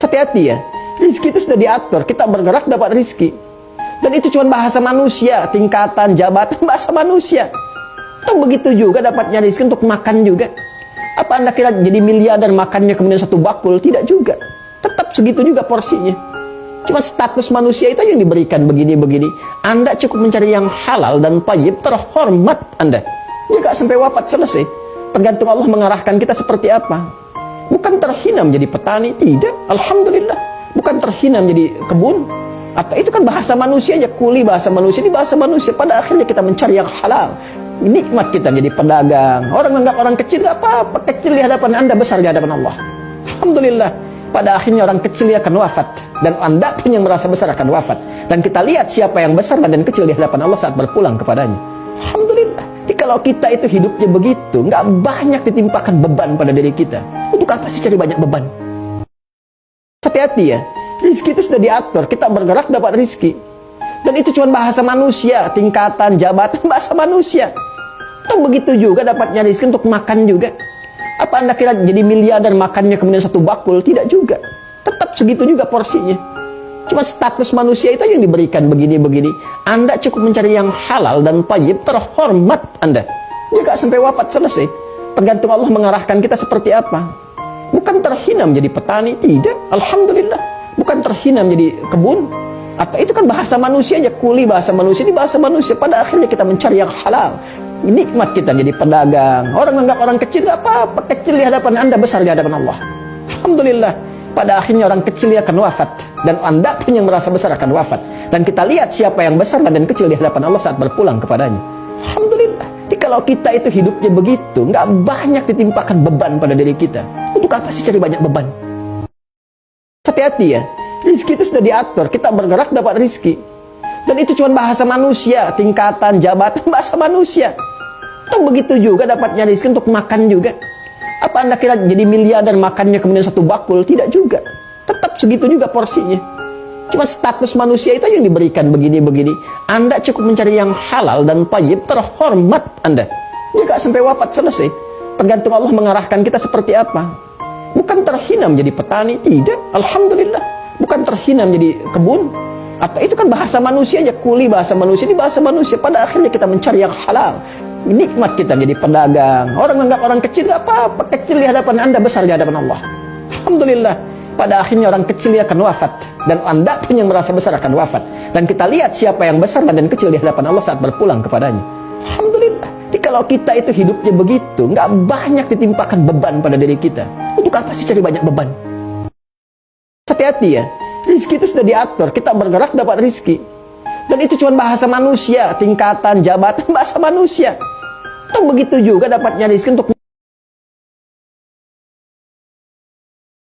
Hati-hati ya, rizki itu sudah diatur, kita bergerak dapat rizki. Dan itu cuma bahasa manusia, tingkatan, jabatan, bahasa manusia. Atau begitu juga dapatnya rizki untuk makan juga. Apa Anda kira jadi miliarder makannya kemudian satu bakul? Tidak juga. Tetap segitu juga porsinya. Cuma status manusia itu yang diberikan begini-begini. Anda cukup mencari yang halal dan thayyib, terhormat Anda. Dia gak sampai wafat selesai. Tergantung Allah mengarahkan kita seperti apa. Bukan terhina menjadi petani, tidak. Alhamdulillah. Bukan terhina menjadi kebun. Apa itu kan bahasa manusia aja, kuli bahasa manusia, ini bahasa manusia. Pada akhirnya kita mencari yang halal. Nikmat kita menjadi pedagang. Orang menganggap orang kecil, gak apa-apa. Kecil di hadapan Anda, besar di hadapan Allah. Alhamdulillah. Pada akhirnya orang kecil akan wafat. Dan Anda pun yang merasa besar akan wafat. Dan kita lihat siapa yang besar dan kecil di hadapan Allah saat berpulang kepadanya. Alhamdulillah. Jadi kalau kita itu hidupnya begitu, nggak banyak ditimpakan beban pada diri kita. Untuk apa sih cari banyak beban? Hati-hati ya, rizki itu sudah diatur, kita bergerak dapat rizki. Dan itu cuma bahasa manusia, tingkatan, jabatan, bahasa manusia. Atau begitu juga dapatnya rizki untuk makan juga. Apa Anda kira jadi miliarder makannya kemudian satu bakul? Tidak juga. Tetap segitu juga porsinya. Cuma status manusia itu yang diberikan begini-begini. Anda cukup mencari yang halal dan thayyib, terhormat Anda. Dia gak sampai wafat selesai. Tergantung Allah mengarahkan kita seperti apa. Bukan terhina menjadi petani, tidak. Alhamdulillah. Bukan terhina menjadi kebun. Apa itu kan bahasa manusia aja, kuli bahasa manusia, ini bahasa manusia. Pada akhirnya kita mencari yang halal. Nikmat kita menjadi pedagang. Orang menganggap orang kecil, gak apa-apa. Kecil di hadapan Anda, besar di hadapan Allah. Alhamdulillah. Pada akhirnya orang kecil akan wafat. Dan Anda pun yang merasa besar akan wafat. Dan kita lihat siapa yang besar dan kecil di hadapan Allah saat berpulang kepadanya. Alhamdulillah. Jadi kalau kita itu hidupnya begitu, nggak banyak ditimpakan beban pada diri kita. Untuk apa sih cari banyak beban? Hati-hati ya, rizki itu sudah diatur, kita bergerak dapat rizki. Dan itu cuma bahasa manusia, tingkatan, jabatan, bahasa manusia. Atau begitu juga dapatnya rizki untuk makan juga. Apa Anda kira jadi miliarder makannya kemudian satu bakul? Tidak juga. Tetap segitu juga porsinya. Cuma status manusia itu yang diberikan begini-begini. Anda cukup mencari yang halal dan thayyib, terhormat Anda. Dia gak sampai wafat selesai. Tergantung Allah mengarahkan kita seperti apa. Bukan terhina menjadi petani, tidak. Alhamdulillah. Bukan terhina menjadi kebun. Apa itu kan bahasa manusia aja, kuli bahasa manusia, ini bahasa manusia. Pada akhirnya kita mencari yang halal. Nikmat kita menjadi pedagang. Orang menganggap orang kecil, gak apa-apa. Kecil di hadapan Anda, besar di hadapan Allah. Alhamdulillah. Pada akhirnya orang kecil akan wafat. Dan Anda pun yang merasa besar akan wafat. Dan kita lihat siapa yang besar dan kecil di hadapan Allah saat berpulang kepadanya. Alhamdulillah. Jadi kalau kita itu hidupnya begitu, nggak banyak ditimpakan beban pada diri kita. Untuk apa sih cari banyak beban? Hati-hati ya, rizki itu sudah diatur, kita bergerak dapat rizki. Dan itu cuma bahasa manusia, tingkatan, jabatan, bahasa manusia. Atau begitu juga dapatnya rizki untuk